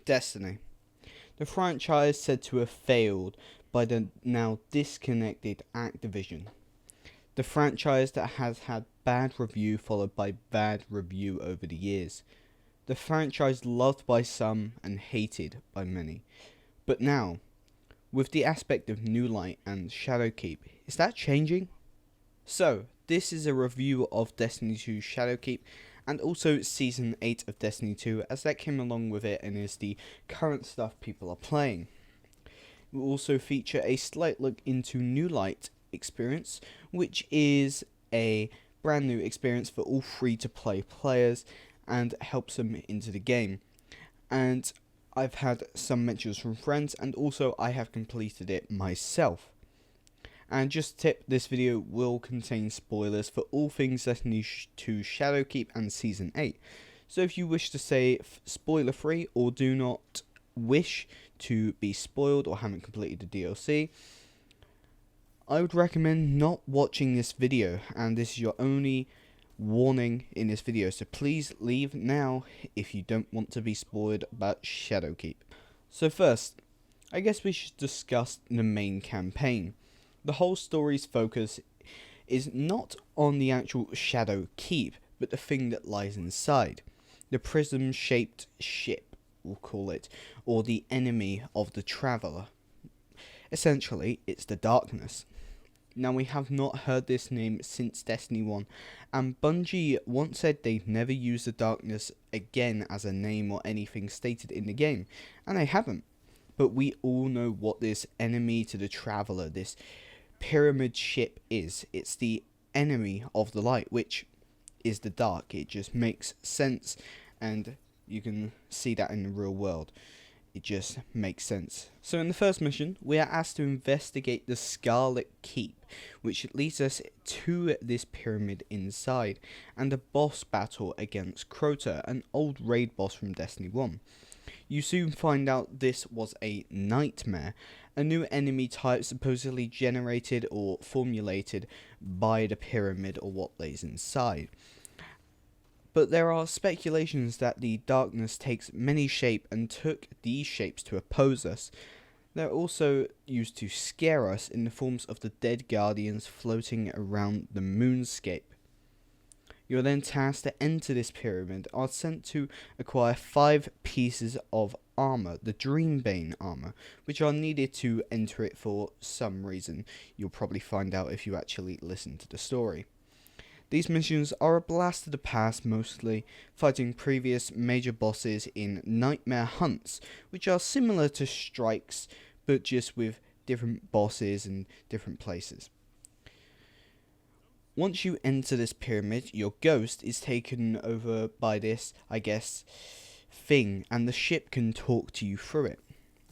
Destiny. The franchise said to have failed by the now disconnected Activision. The franchise that has had bad review followed by bad review over the years. The franchise loved by some and hated by many. But now, with the aspect of New Light and Shadowkeep, is that changing? So, this is a review of Destiny 2 Shadowkeep and also Season 8 of Destiny 2 as that came along with it and is the current stuff people are playing. It will also feature a slight look into New Light experience, which is a brand new experience for all free-to-play players and helps them into the game. And I've had some mentions from friends, and also I have completed it myself. And just a tip, this video will contain spoilers for all things Destiny 2 Shadowkeep and Season 8. So if you wish to stay spoiler free or do not wish to be spoiled or haven't completed the DLC, I would recommend not watching this video, and this is your only warning in this video, so please leave now if you don't want to be spoiled about Shadowkeep. So first, I guess we should discuss the main campaign. The whole story's focus is not on the actual Shadowkeep, but the thing that lies inside. The prism-shaped ship, we'll call it, or the enemy of the Traveler. Essentially, it's the Darkness. Now, we have not heard this name since Destiny 1, and Bungie once said they'd never use the Darkness again as a name or anything stated in the game, and they haven't. But we all know what this enemy to the Traveler, this pyramid ship is. It's the enemy of the light, which is the dark. It just makes sense, and you can see that in the real world. It just makes sense. So in the first mission, we are asked to investigate the Scarlet Keep, which leads us to this pyramid inside, and a boss battle against Crota, an old raid boss from Destiny 1. You soon find out this was a nightmare, a new enemy type supposedly generated or formulated by the pyramid or what lays inside. But there are speculations that the darkness takes many shapes and took these shapes to oppose us. They're also used to scare us in the forms of the dead guardians floating around the moonscape. You're then tasked to enter this pyramid, are sent to acquire 5 pieces of armor, the Dreambane armor, which are needed to enter it for some reason. You'll probably find out if you actually listen to the story. These missions are a blast to the past, mostly fighting previous major bosses in nightmare hunts, which are similar to strikes, but just with different bosses and different places. Once you enter this pyramid, your ghost is taken over by this, I guess, thing, and the ship can talk to you through it.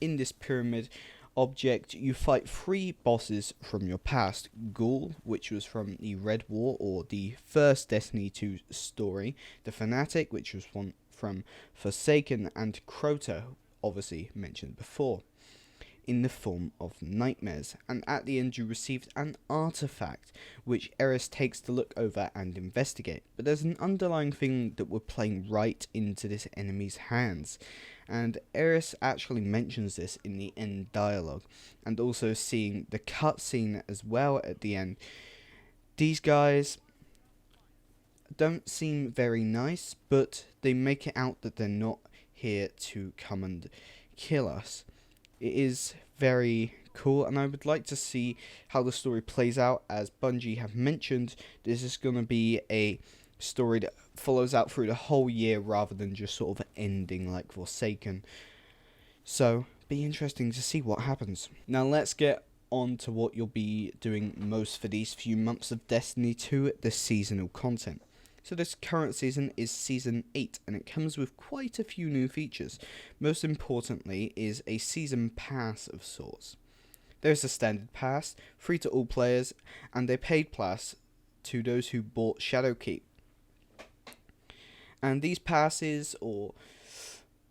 In this pyramid object, you fight 3 bosses from your past. Ghoul, which was from the Red War or the first Destiny 2 story. The Fanatic, which was one from Forsaken, and Crota, obviously mentioned before, in the form of nightmares. And at the end you received an artifact, which Eris takes to look over and investigate. But there's an underlying thing that we're playing right into this enemy's hands. And Eris actually mentions this in the end dialogue, and also seeing the cutscene as well at the end. These guys don't seem very nice, but they make it out that they're not here to come and kill us. It is very cool, and I would like to see how the story plays out. As Bungie have mentioned, this is going to be a story that follows out through the whole year rather than just sort of ending like Forsaken. So, be interesting to see what happens. Now let's get on to what you'll be doing most for these few months of Destiny 2, the seasonal content. So this current season is Season 8, and it comes with quite a few new features. Most importantly is a Season Pass of sorts. There's a Standard Pass, free to all players, and a paid pass to those who bought Shadowkeep. And these passes, or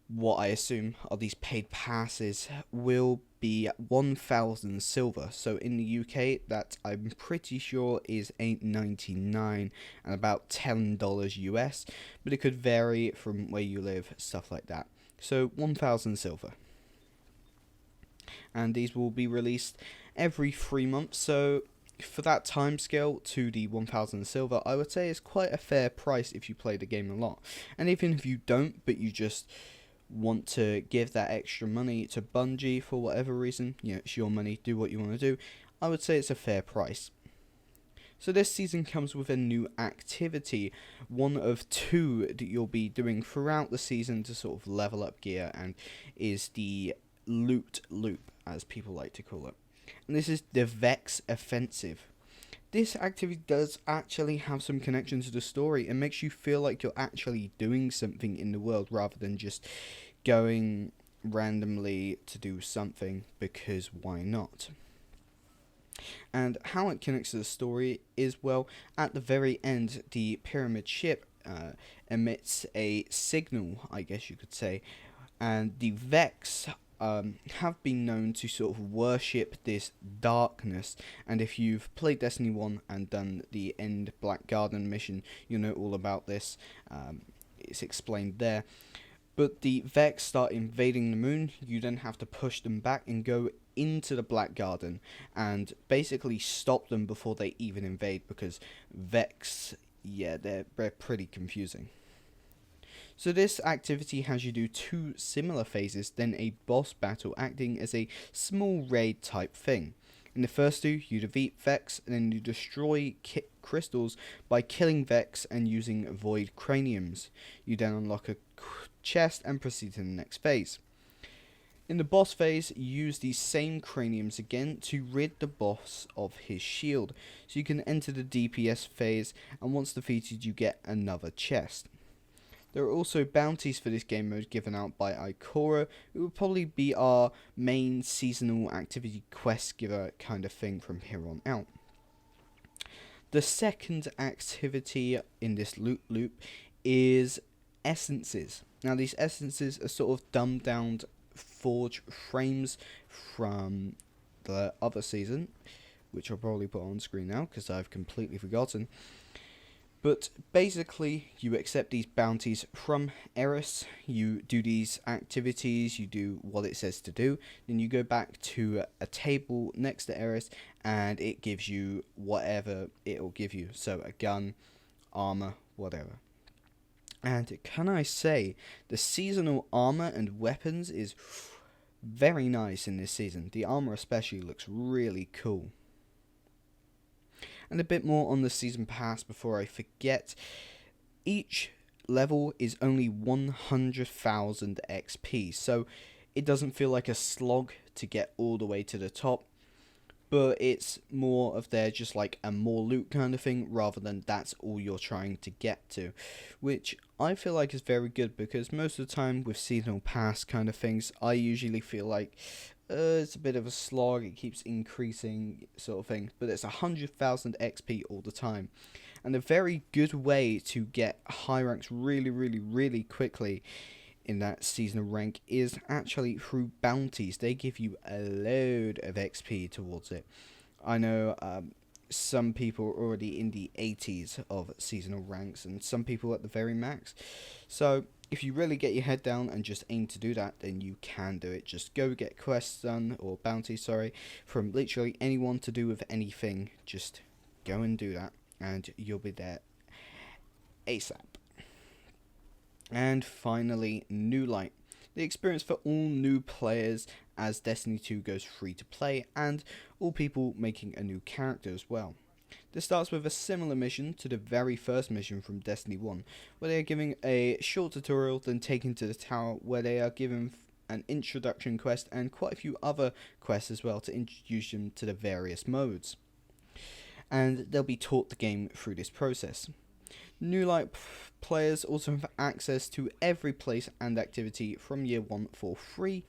what I assume are these paid passes, will be 1,000 silver. So in the UK, that I'm pretty sure is $8.99 and about $10 US, but it could vary from where you live, stuff like that. So 1000 silver. And these will be released every 3 months, so for that time scale to the 1000 silver, I would say is quite a fair price if you play the game a lot. And even if you don't, but you just want to give that extra money to Bungie for whatever reason, it's your money, do what you want to do, I would say it's a fair price. So this season comes with a new activity, one of 2 that you'll be doing throughout the season to sort of level up gear, and is the loot loop, as people like to call it. And this is the Vex Offensive. This activity does actually have some connection to the story and makes you feel like you're actually doing something in the world rather than just going randomly to do something because why not. And how it connects to the story is, well, at the very end, the pyramid ship emits a signal, I guess you could say, and the Vex have been known to sort of worship this darkness. And if you've played Destiny 1 and done the End Black Garden mission, you know all about this. It's explained there. But the Vex start invading the moon. You then have to push them back and go into the Black Garden and basically stop them before they even invade, because Vex, they're pretty confusing. So this activity has you do 2 similar phases, then a boss battle acting as a small raid type thing. In the first 2, you defeat Vex, and then you destroy crystals by killing Vex and using void craniums. You then unlock a chest and proceed to the next phase. In the boss phase, you use these same craniums again to rid the boss of his shield, so you can enter the DPS phase, and once defeated you get another chest. There are also bounties for this game mode given out by Ikora, who will probably be our main seasonal activity quest giver kind of thing from here on out. The second activity in this loot loop is essences. Now these essences are sort of dumbed down forge frames from the other season, which I'll probably put on screen now because I've completely forgotten. But basically, you accept these bounties from Eris, you do these activities, you do what it says to do, then you go back to a table next to Eris, and it gives you whatever it'll give you. So a gun, armor, whatever. And can I say, the seasonal armor and weapons is very nice in this season. The armor especially looks really cool. And a bit more on the season pass before I forget. Each level is only 100,000 XP, so it doesn't feel like a slog to get all the way to the top, but it's more of there just like a more loot kind of thing rather than that's all you're trying to get to, which I feel like is very good, because most of the time with seasonal pass kind of things I usually feel like it's a bit of a slog, it keeps increasing sort of thing, but it's 100,000 XP all the time. And a very good way to get high ranks really quickly in that seasonal rank is actually through bounties. They give you a load of XP towards it. I know some people are already in the 80s of seasonal ranks, and some people at the very max. So if you really get your head down and just aim to do that, then you can do it. Just go get quests done, or bounties, sorry, from literally anyone to do with anything. Just go and do that, and you'll be there ASAP. And finally, New Light. The experience for all new players as Destiny 2 goes free to play, and all people making a new character as well. This starts with a similar mission to the very first mission from Destiny 1, where they are giving a short tutorial, then taken to the tower, where they are given an introduction quest and quite a few other quests as well to introduce them to the various modes. And they'll be taught the game through this process. New Light players also have access to every place and activity from year 1 for free.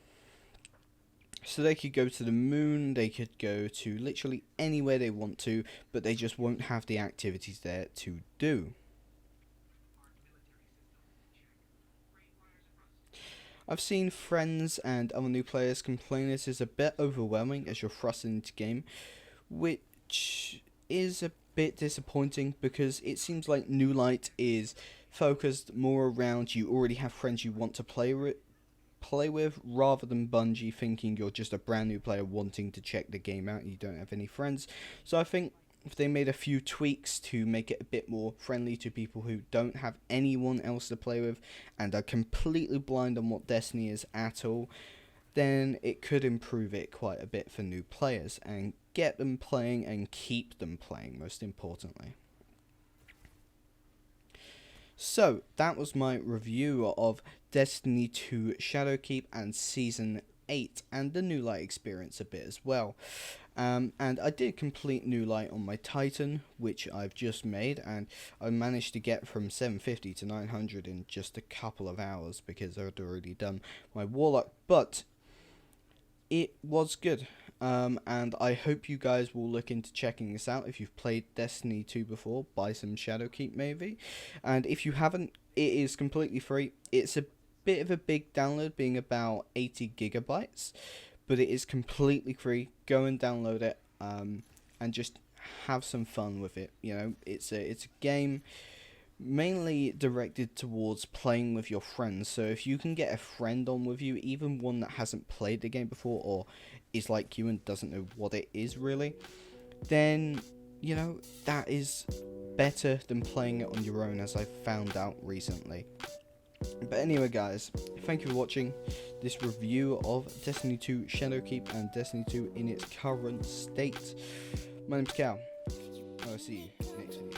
So they could go to the moon, they could go to literally anywhere they want to, but they just won't have the activities there to do. I've seen friends and other new players complain this is a bit overwhelming as you're thrust into the game, which is a bit disappointing because it seems like New Light is focused more around you already have friends you want to play with, play with, rather than Bungie thinking you're just a brand new player wanting to check the game out and you don't have any friends. So I think if they made a few tweaks to make it a bit more friendly to people who don't have anyone else to play with and are completely blind on what Destiny is at all, then it could improve it quite a bit for new players and get them playing and keep them playing, most importantly. So, that was my review of Destiny 2 Shadowkeep and Season 8 and the New Light experience a bit as well. And I did complete New Light on my Titan, which I've just made, and I managed to get from 750 to 900 in just a couple of hours because I'd already done my Warlock, but it was good. And I hope you guys will look into checking this out. If you've played Destiny 2 before, buy some Shadowkeep maybe. And if you haven't, it is completely free. It's a bit of a big download, being about 80 gigabytes, but it is completely free. Go and download it, and just have some fun with it. You know, it's a game mainly directed towards playing with your friends. So if you can get a friend on with you, even one that hasn't played the game before or is like you and doesn't know what it is really, then, you know, that is better than playing it on your own, as I found out recently. But anyway, guys, thank you for watching this review of Destiny 2 Shadowkeep and Destiny 2 in its current state. My name's Cal. I'll see you next video.